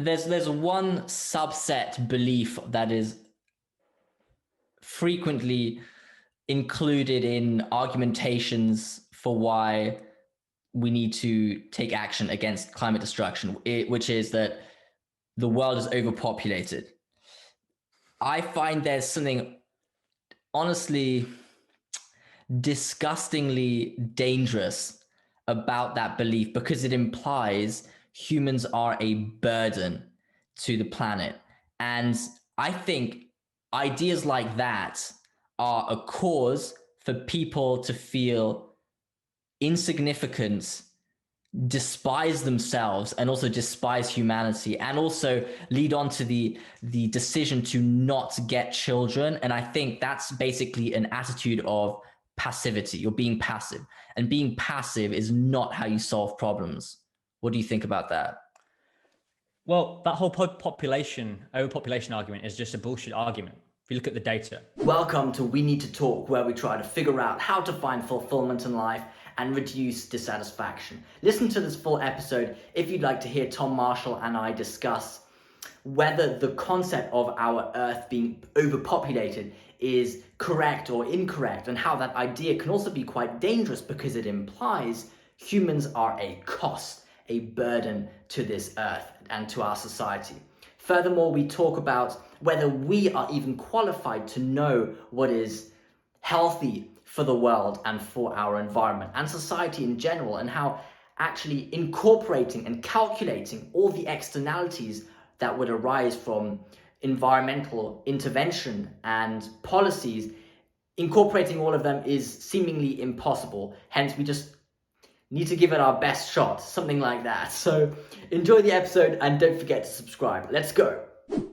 there's one subset belief that is frequently included in argumentations for why we need to take action against climate destruction, which is that the world is overpopulated. I find there's something honestly disgustingly dangerous about that belief because it implies humans are a burden to the planet. And I think ideas like that are a cause for people to feel insignificant, despise themselves, and also despise humanity, and also lead on to the decision to not get children. And I think that's basically an attitude of passivity. You're being passive, and being passive is not how you solve problems. What do you think about that? Well, that whole overpopulation argument is just a bullshit argument. If you look at the data. Welcome to We Need to Talk, where we try to figure out how to find fulfillment in life and reduce dissatisfaction. Listen to this full episode if you'd like to hear Tom Marshall and I discuss whether the concept of our Earth being overpopulated is correct or incorrect, and how that idea can also be quite dangerous because it implies humans are a cost, a burden to this Earth and to our society. Furthermore, we talk about whether we are even qualified to know what is healthy for the world and for our environment and society in general, and how actually incorporating and calculating all the externalities that would arise from environmental intervention and policies, incorporating all of them is seemingly impossible. Hence, we just need to give it our best shot, something like that. So enjoy the episode and don't forget to subscribe. Let's go.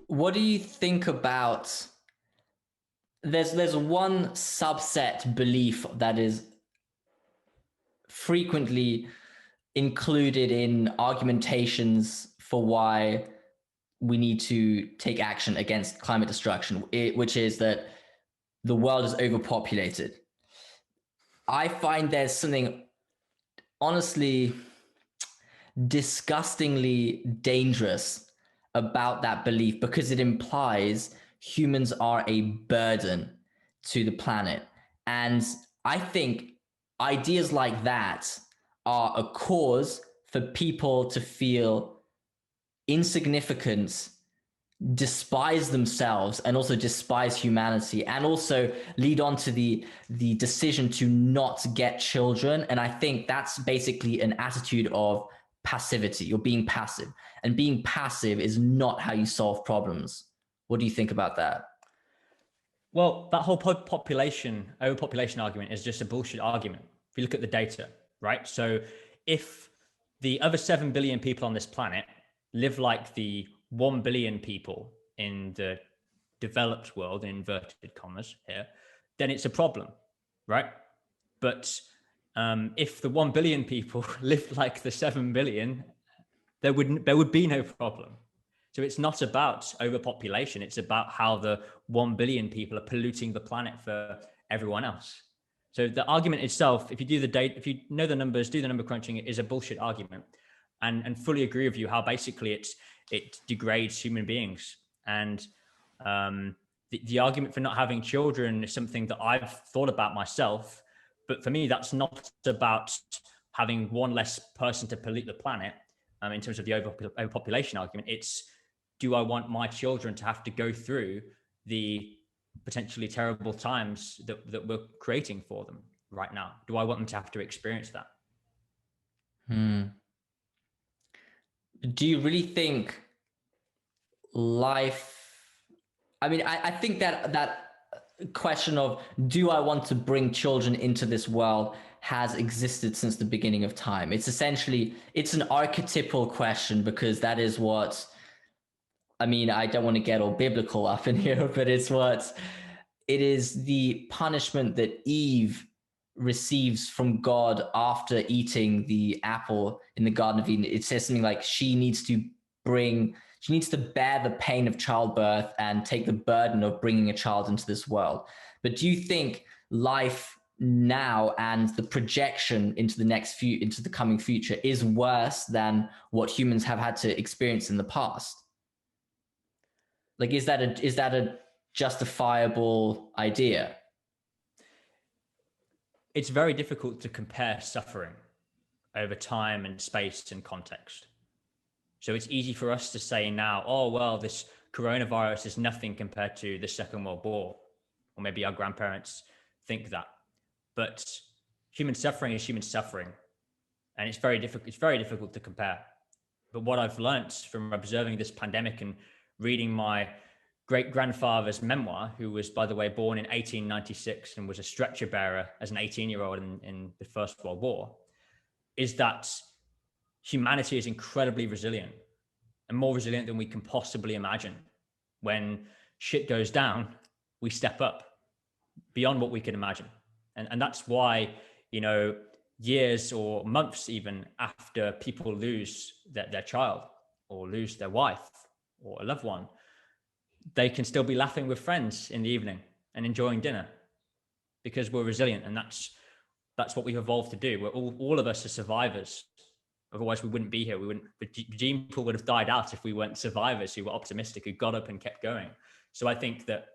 What do you think about there's one subset belief that is frequently included in argumentations for why we need to take action against climate destruction, which is that the world is overpopulated. I find there's something honestly disgustingly dangerous about that belief because it implies humans are a burden to the planet. And I think ideas like that are a cause for people to feel insignificant, despise themselves, and also despise humanity, and also lead on to the decision to not get children. And I think that's basically an attitude of passivity. You're being passive, and being passive is not how you solve problems. What do you think about that? Well, that whole overpopulation argument is just a bullshit argument. If you look at the data, right? So if the other 7 billion people on this planet live like the 1 billion people in the developed world, in inverted commas here, then it's a problem, right? But if the 1 billion people lived like the 7 billion, there would be no problem. So it's not about overpopulation. It's about how the 1 billion people are polluting the planet for everyone else. So the argument itself, if you do the data, if you know the numbers, do the number crunching, it is a bullshit argument. And fully agree with you how basically it degrades human beings. And the argument for not having children is something that I've thought about myself. But for me, that's not about having one less person to pollute the planet in terms of the overpopulation argument. It's, do I want my children to have to go through the potentially terrible times that we're creating for them right now? Do I want them to have to experience that? Do you really think life... I mean, I think that question of, do I want to bring children into this world, has existed since the beginning of time. It's essentially, it's an archetypal question because that is what... I mean, I don't want to get all biblical up in here, but it is the punishment that Eve receives from God after eating the apple in the Garden of Eden. It says something like she needs to bear the pain of childbirth and take the burden of bringing a child into this world. But do you think life now and the projection into the coming future is worse than what humans have had to experience in the past? Like, is that a justifiable idea? It's very difficult to compare suffering over time and space and context. So it's easy for us to say now, oh, well, this coronavirus is nothing compared to the Second World War, or maybe our grandparents think that. But human suffering is human suffering, and it's very difficult to compare. But what I've learned from observing this pandemic and reading my great grandfather's memoir, who was, by the way, born in 1896 and was a stretcher bearer as an 18-year-old in the First World War, is that humanity is incredibly resilient, and more resilient than we can possibly imagine. When shit goes down, we step up beyond what we can imagine. And that's why, years or months even after people lose their child or lose their wife or a loved one, they can still be laughing with friends in the evening and enjoying dinner because we're resilient. And that's what we've evolved to do. We're all of us are survivors. Otherwise we wouldn't be here. The gene pool would have died out if we weren't survivors who were optimistic, who got up and kept going. So I think that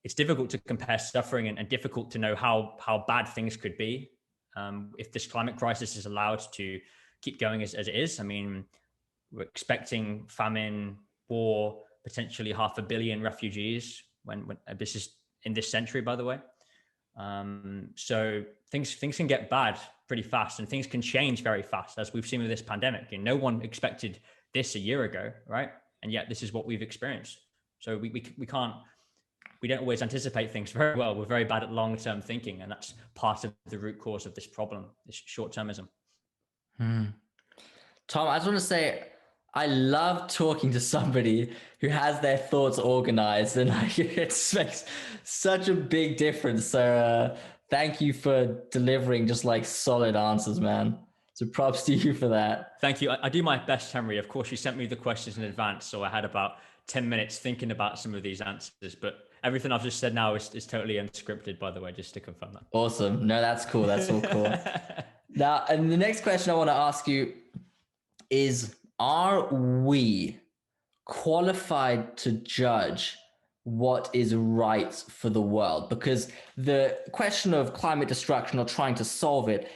it's difficult to compare suffering and difficult to know how bad things could be if this climate crisis is allowed to keep going as it is. I mean, we're expecting famine, war, potentially 500 million refugees when this is in this century, by the way. So things can get bad pretty fast, and things can change very fast, as we've seen with this pandemic. And no one expected this a year ago, right? And yet this is what we've experienced. So we don't always anticipate things very well. We're very bad at long-term thinking, and that's part of the root cause of this problem, this short-termism. Tom, I just want to say, I love talking to somebody who has their thoughts organized, and it makes such a big difference. So thank you for delivering just like solid answers, man. So props to you for that. Thank you. I do my best, Henry. Of course, you sent me the questions in advance, so I had about 10 minutes thinking about some of these answers, but everything I've just said now is totally unscripted, by the way, just to confirm that. Awesome. No, that's cool. That's all cool. Now, and the next question I want to ask you is, are we qualified to judge what is right for the world? Because the question of climate destruction or trying to solve it,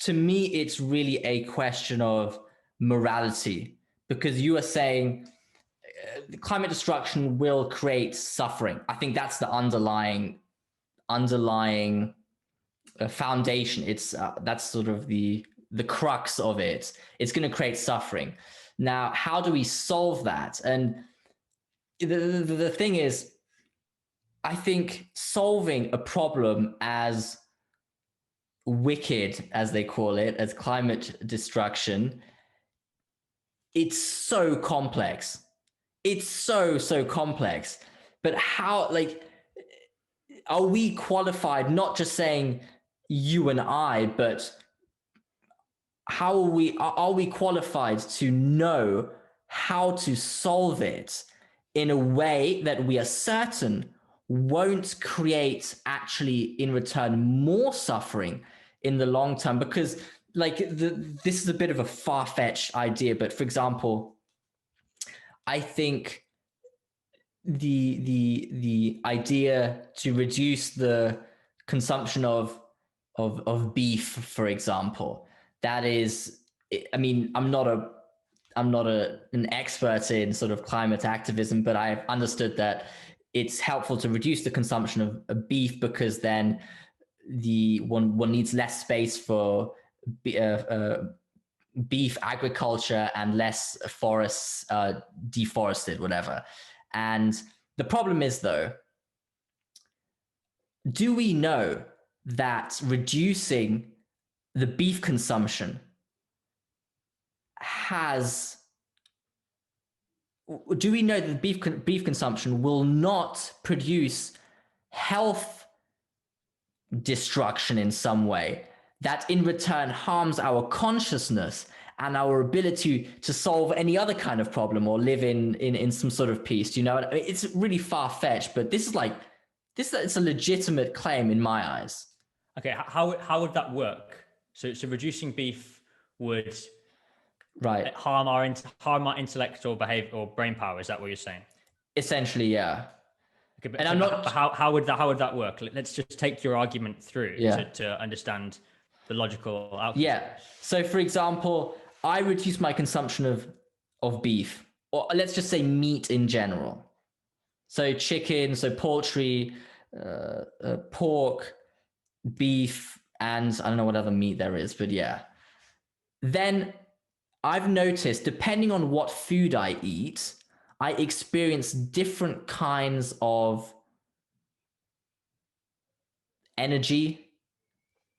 to me, it's really a question of morality, because you are saying climate destruction will create suffering. I think that's the underlying foundation. It's that's sort of the crux of it. It's going to create suffering. Now, how do we solve that? And the thing is, I think solving a problem as wicked, as they call it, as climate destruction, it's so complex. It's so complex. But how, are we qualified, not just saying you and I, but how are we qualified to know how to solve it in a way that we are certain won't create actually in return more suffering in the long term? Because this is a bit of a far-fetched idea, but for example, I think the idea to reduce the consumption of beef, for example, that is, I mean, I'm not an expert in sort of climate activism, but I've understood that it's helpful to reduce the consumption of beef, because then one needs less space for beef agriculture and less forests deforested, whatever. And the problem is, though, do we know that reducing the beef consumption do we know that beef consumption will not produce health destruction in some way that in return harms our consciousness and our ability to solve any other kind of problem or live in some sort of peace? Do you know what I mean? It's really far-fetched, but it's a legitimate claim in my eyes. Okay, how would that work? So reducing beef would Right. harm our intellectual behavior or brain power. Is that what you're saying? Essentially, yeah. Okay, And so I'm not, how would that work? Let's just take your argument through yeah. to understand the logical outcomes. Yeah. So for example, I reduce my consumption of beef, or let's just say meat in general. So chicken, so poultry, pork, beef, and I don't know what other meat there is, but yeah. Then I've noticed, depending on what food I eat, I experience different kinds of energy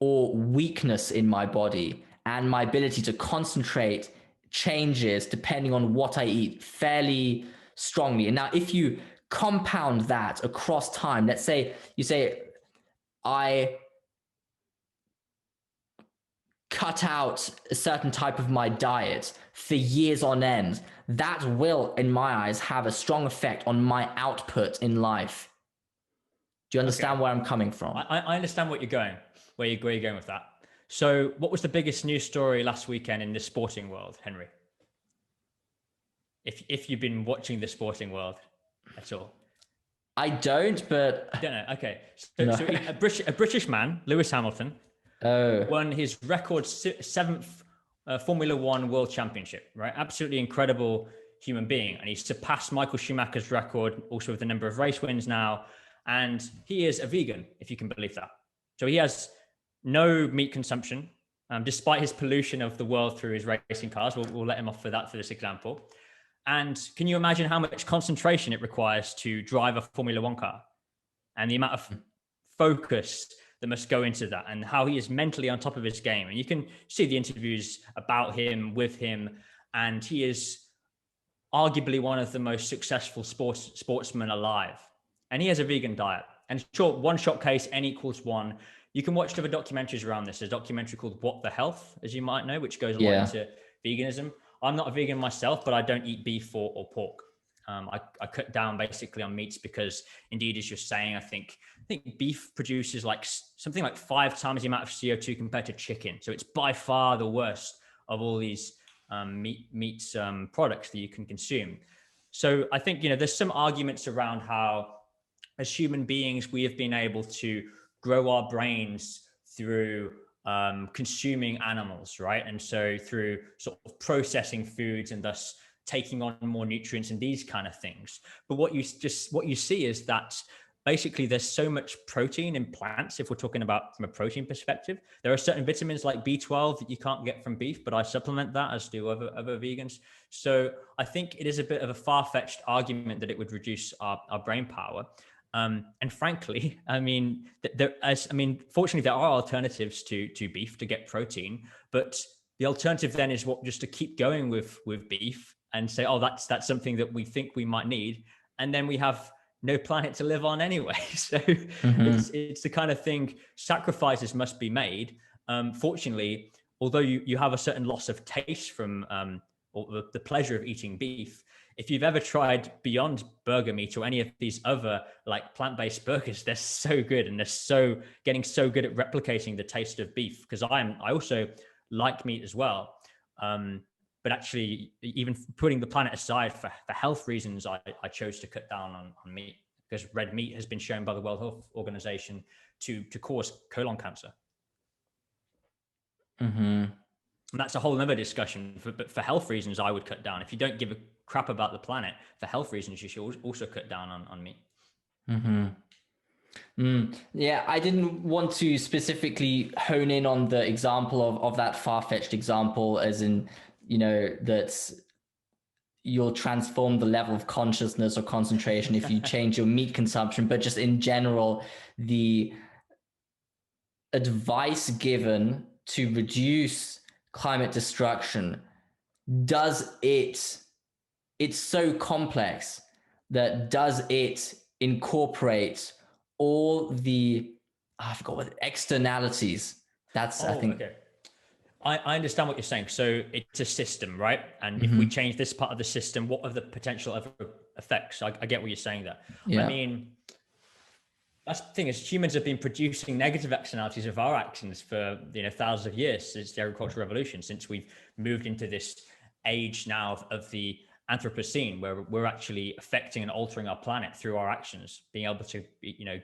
or weakness in my body, and my ability to concentrate changes depending on what I eat fairly strongly. And now, if you compound that across time, let's say you say, I cut out a certain type of my diet for years on end, that will, in my eyes, have a strong effect on my output in life. Do you understand Okay. where I'm coming from? I understand what you're going, where you're going with that. So, what was the biggest news story last weekend in the sporting world, Henry? If you've been watching the sporting world at all. I don't, but You don't know. Okay. no. So a British man, Lewis Hamilton, Oh, won his record seventh Formula One World Championship. Right, absolutely incredible human being, and he's surpassed Michael Schumacher's record, also with the number of race wins now. And he is a vegan, if you can believe that. So he has no meat consumption, despite his pollution of the world through his racing cars. We'll let him off for that for this example. And can you imagine how much concentration it requires to drive a Formula One car, and the amount of focus that must go into that, and how he is mentally on top of his game? And you can see the interviews about him, with him, and he is arguably one of the most successful sportsmen alive. And he has a vegan diet. And sure, one shot case, N equals one. You can watch other documentaries around this. There's a documentary called What the Health, as you might know, which goes a lot into veganism. I'm not a vegan myself, but I don't eat beef or pork. I cut down basically on meats because, indeed, as you're saying, I think beef produces like something like 5 times the amount of CO2 compared to chicken. So it's by far the worst of all these meat products that you can consume. So I think, there's some arguments around how, as human beings, we have been able to grow our brains through consuming animals, right? And so through sort of processing foods and thus taking on more nutrients and these kind of things. But what you see is that basically there's so much protein in plants. If we're talking about from a protein perspective, there are certain vitamins like B12 that you can't get from beef, but I supplement that, as do other vegans. So I think it is a bit of a far-fetched argument that it would reduce our brain power. And frankly, fortunately, there are alternatives to beef to get protein, but the alternative then is just to keep going with beef and say, oh, that's something that we think we might need, and then we have no planet to live on anyway. So it's the kind of thing, sacrifices must be made. Fortunately, although you have a certain loss of taste from or the pleasure of eating beef, if you've ever tried Beyond Burger Meat or any of these other like plant-based burgers, they're so good, and they're getting so good at replicating the taste of beef. Because I also like meat as well, but actually, even putting the planet aside for health reasons, I chose to cut down on meat, because red meat has been shown by the World Health Organization to cause colon cancer. And that's a whole other discussion. But for health reasons, I would cut down. If you don't give a crap about the planet, for health reasons, you should also cut down on meat. Yeah, I didn't want to specifically hone in on the example of that far-fetched example, as in, that you'll transform the level of consciousness or concentration if you change your meat consumption, but just in general, the advice given to reduce climate destruction, it's so complex that does it incorporate all the, I forgot what, externalities? That's, I think. Okay. I understand what you're saying. So it's a system, right? And if we change this part of the system, what are the potential other effects? I get what you're saying there. Yeah. That's the thing, is humans have been producing negative externalities of our actions for thousands of years, since the agricultural revolution, since we've moved into this age now of the Anthropocene, where we're actually affecting and altering our planet through our actions, being able to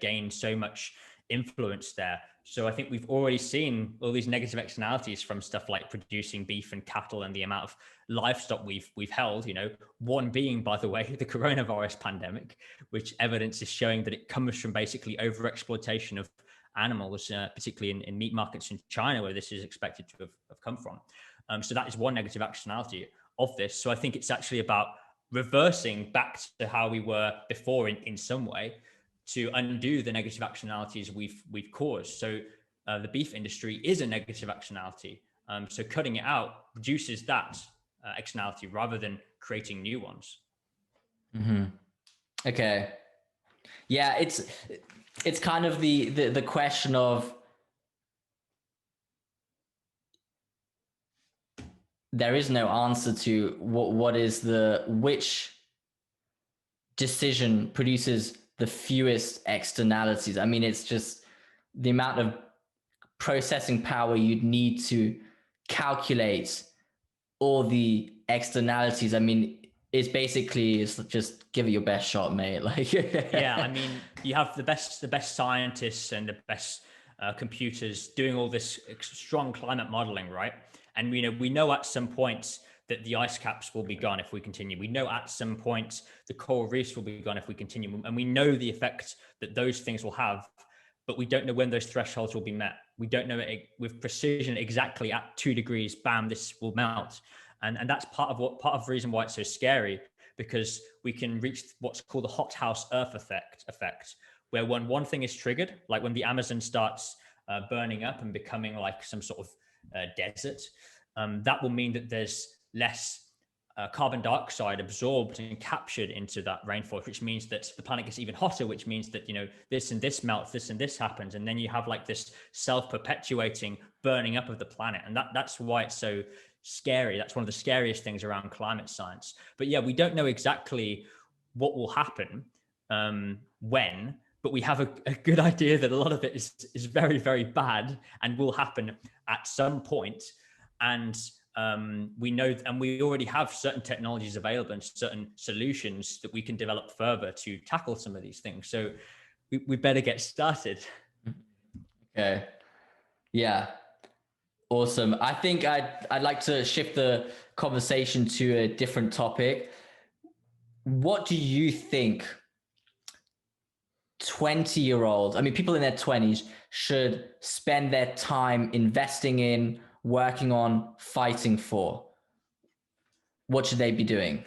gain so much influence there. So I think we've already seen all these negative externalities from stuff like producing beef and cattle and the amount of livestock we've held, one being, by the way, the coronavirus pandemic, which evidence is showing that it comes from basically overexploitation of animals, particularly in meat markets in China, where this is expected to have come from. So that is one negative externality of this. So I think it's actually about reversing back to how we were before in some way, to undo the negative externalities we've caused. So the beef industry is a negative externality. So cutting it out reduces that externality rather than creating new ones. Mm-hmm. Okay. Yeah, it's kind of the question of, there is no answer to which decision produces the fewest externalities. I mean, it's just the amount of processing power you'd need to calculate all the externalities. I mean, it's just give it your best shot, mate. Like, yeah, I mean, you have the best scientists and the best computers doing all this strong climate modeling, right? And we know at some point that the ice caps will be gone if we continue. We know at some point the coral reefs will be gone if we continue. And we know the effect that those things will have, but we don't know when those thresholds will be met. We don't know it with precision exactly at 2 degrees, bam, this will melt. And that's part of the reason why it's so scary, because we can reach what's called the hothouse Earth effect, where when one thing is triggered, like when the Amazon starts burning up and becoming like some sort of desert, that will mean that there's less carbon dioxide absorbed and captured into that rainforest, which means that the planet gets even hotter, which means that this and this melts, this and this happens, and then you have like this self-perpetuating burning up of the planet. And that's why it's so scary. That's one of the scariest things around climate science. But yeah, we don't know exactly what will happen when, but we have a good idea that a lot of it is very, very bad and will happen at some point. And we know, and we already have certain technologies available and certain solutions that we can develop further to tackle some of these things. So we better get started. Okay. Yeah. Awesome. I think I'd like to shift the conversation to a different topic. What do you think 20-year-olds, I mean, people in their 20s, should spend their time investing in, working on, fighting for? What should they be doing?